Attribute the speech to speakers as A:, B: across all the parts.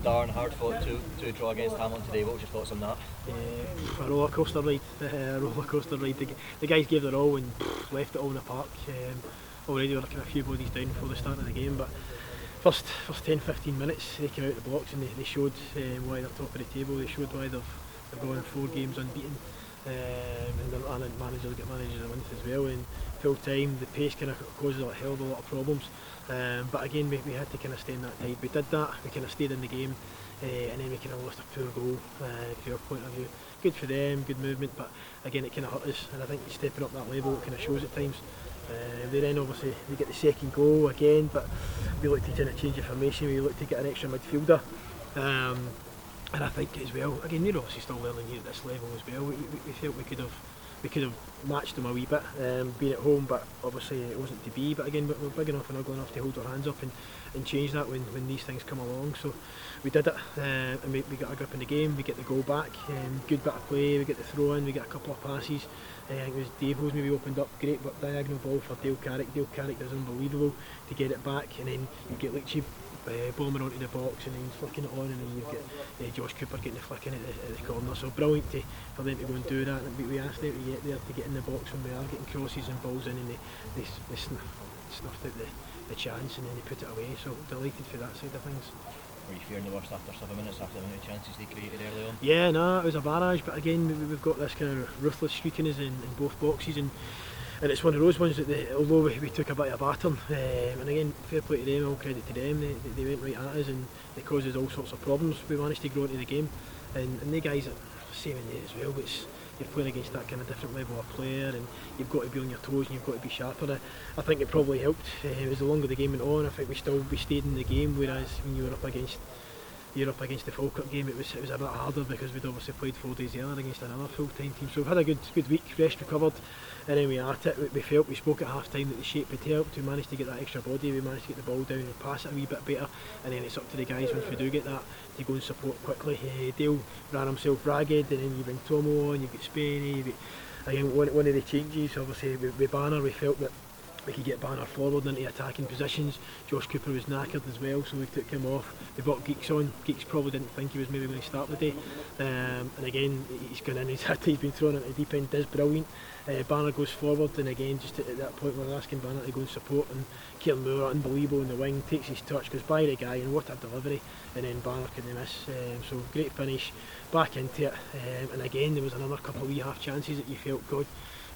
A: Darren, hard fought to draw against Hamilton today. What was your thoughts on that?
B: A roller coaster ride. The guys gave their all and left it all in the park. Already were looking a few bodies down before the start of the game, but first 10-15 minutes they came out of the blocks and they showed why they're top of the table. They showed why they've gone 4 games unbeaten. And the managers get managers of the month as well. And full time, the pace kind of causes a hell of a lot of problems. But again, we had to kind of stay in that tide. We did that. We kind of stayed in the game, and then we kind of lost a poor goal. From our point of view, good for them, good movement. But again, it kind of hurt us. And I think stepping up that level, it kind of shows at times. Then obviously we get the second goal again, but we look to kind of change the formation. We look to get an extra midfielder. And I think as well, again, you're obviously still learning here at this level as well. We felt we could have matched them a wee bit, being at home, but obviously it wasn't to be. But again, we're big enough and ugly enough to hold our hands up and change that when these things come along. So we did it, and we got a grip in the game. We get the goal back, good bit of play. We get the throw in. We get a couple of passes. I think it was Dave who's maybe opened up, great but diagonal ball for Dale Carrick. Dale Carrick does unbelievable to get it back, and then you get Leachy bombing onto the box and then he's flicking it on, and then you've got Josh Cooper getting the flicking at the corner. So brilliant for them to go and do that. And we asked them to get there, to get in the box when we are getting crosses and balls in, and they snuffed out the chance and then they put it away. So delighted for that side of things.
A: Were you fearing the worst after 7 minutes, after the amount of chances they created early on?
B: Yeah, no, it was a barrage, but again we've got this kind of ruthless streak in us in both boxes, and it's one of those ones that although we took a bit of a battering, and again fair play to them, all credit to them, they went right at us and they caused us all sorts of problems. We managed to grow into the game, and the guys are same in there as well, but you're playing against that kind of different level of player and you've got to be on your toes and you've got to be sharper. I think it probably helped as the longer the game went on. I think we stayed in the game, whereas when you were up against the Falkirk game, it was a bit harder because we'd obviously played 4 days earlier against another full-time team. So we've had a good week, rest, recovered, and then we at it. We spoke at half time that the shape had helped. We managed to get that extra body, we managed to get the ball down and pass it a wee bit better, and then it's up to the guys once we do get that to go and support quickly. Dale ran himself ragged, and then you bring Tomo on, you've got Spain, you've got, again, one of the changes obviously with Banner, we felt that we could get Banner forward into attacking positions. Josh Cooper was knackered as well, so we took him off. We brought Geeks on. Geeks probably didn't think he was maybe going to start the day, and again he's gone in. He's been thrown into the deep end. Is brilliant. Banner goes forward, and again just at that point we're asking Banner to go and support. And Kieran Moore, unbelievable in the wing, takes his touch, goes by the guy, and what a delivery! And then Banner couldn't miss. So great finish, back into it. And again there was another couple of wee half chances that you felt, God,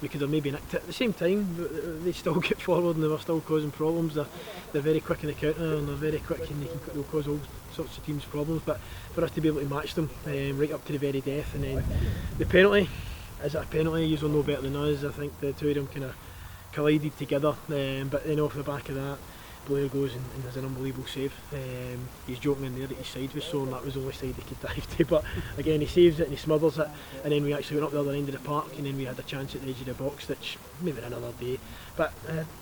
B: we could have maybe nicked it. At the same time, they still get forward and they were still causing problems. They're very quick in the counter and they're very quick and they'll cause all sorts of teams problems. But for us to be able to match them right up to the very death, and then the penalty, is it a penalty? You'll know better than us. I think the two of them kind of collided together, but then off the back of that, Blair goes and has an unbelievable save. He's joking in there that his side was sore and that was the only side he could dive to, but again he saves it and he smothers it, and then we actually went up the other end of the park and then we had a chance at the edge of the box, which maybe another day. But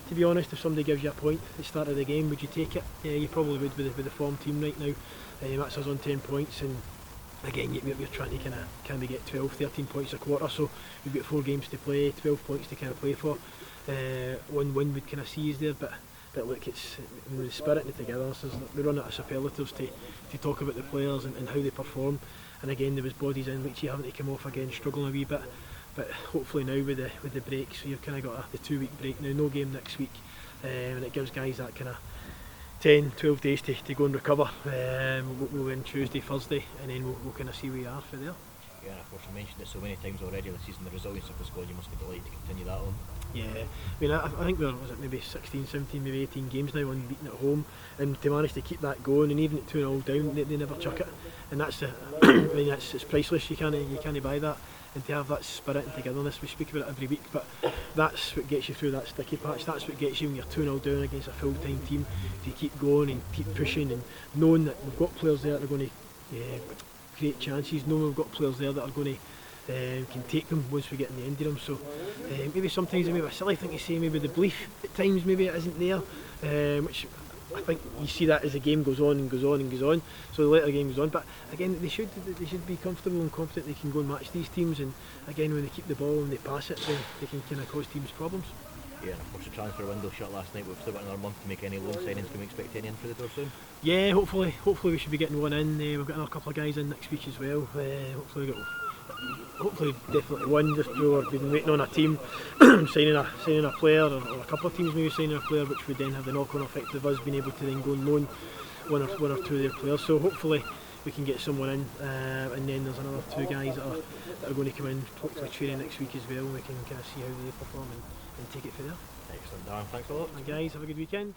B: to be honest, if somebody gives you a point at the start of the game, would you take it? Yeah, you probably would with the form team right now. That's us on 10 points, and again you're trying to can we get 12-13 points a quarter, so we've got 4 games to play, 12 points to kind of play for. One win would kind of see us there, but look, it's the spirit and the togetherness. We run out of superlatives to talk about the players and how they perform. And again, there was bodies in which you having to come off again, struggling a wee bit. But hopefully now with the break, so you've kind of got the 2-week break now, no game next week, and it gives guys that kind of 10-12 days to go and recover. We'll win Tuesday, Thursday, and then we'll kind of see where we are for there.
A: Yeah, and of course you mentioned it so many times already this season, the resilience of the squad. You must be delighted to continue that on.
B: Yeah, I mean, I think we're maybe 16, 17, maybe 18 games now unbeaten at home, and to manage to keep that going, and even at 2-0 down, they never chuck it, and that's I mean, it's priceless. You can't buy that, and to have that spirit and togetherness. We speak about it every week, but that's what gets you through that sticky patch. That's what gets you when you're 2-0 down against a full-time team, to keep going and keep pushing, and knowing that we've got players there that are going to create chances, knowing we've got players there that are going to can take them once we get in the end of them. So maybe sometimes maybe a silly thing to say, maybe the belief at times maybe it isn't there, which I think you see that as the game goes on and goes on and goes on, so the later the game goes on. But again, they should be comfortable and confident they can go and match these teams, and again when they keep the ball and they pass it, they can kind of cause teams problems.
A: Yeah, and of course the transfer window shut last night. We've still got another month to make any loan signings. Can we expect any in for the door soon?
B: Yeah, hopefully we should be getting one in. We've got another couple of guys in next week as well. Hopefully definitely one. Just we've been waiting on a team signing a player, or a couple of teams maybe signing a player, which would then have the knock-on effect of us being able to then go and loan one or two of their players. So hopefully we can get someone in, and then there's another two guys that are going to come in, hopefully training next week as well, and we can kind of see how they perform and take it from there.
A: Excellent, Darren. Thanks a lot.
B: And guys, have a good weekend.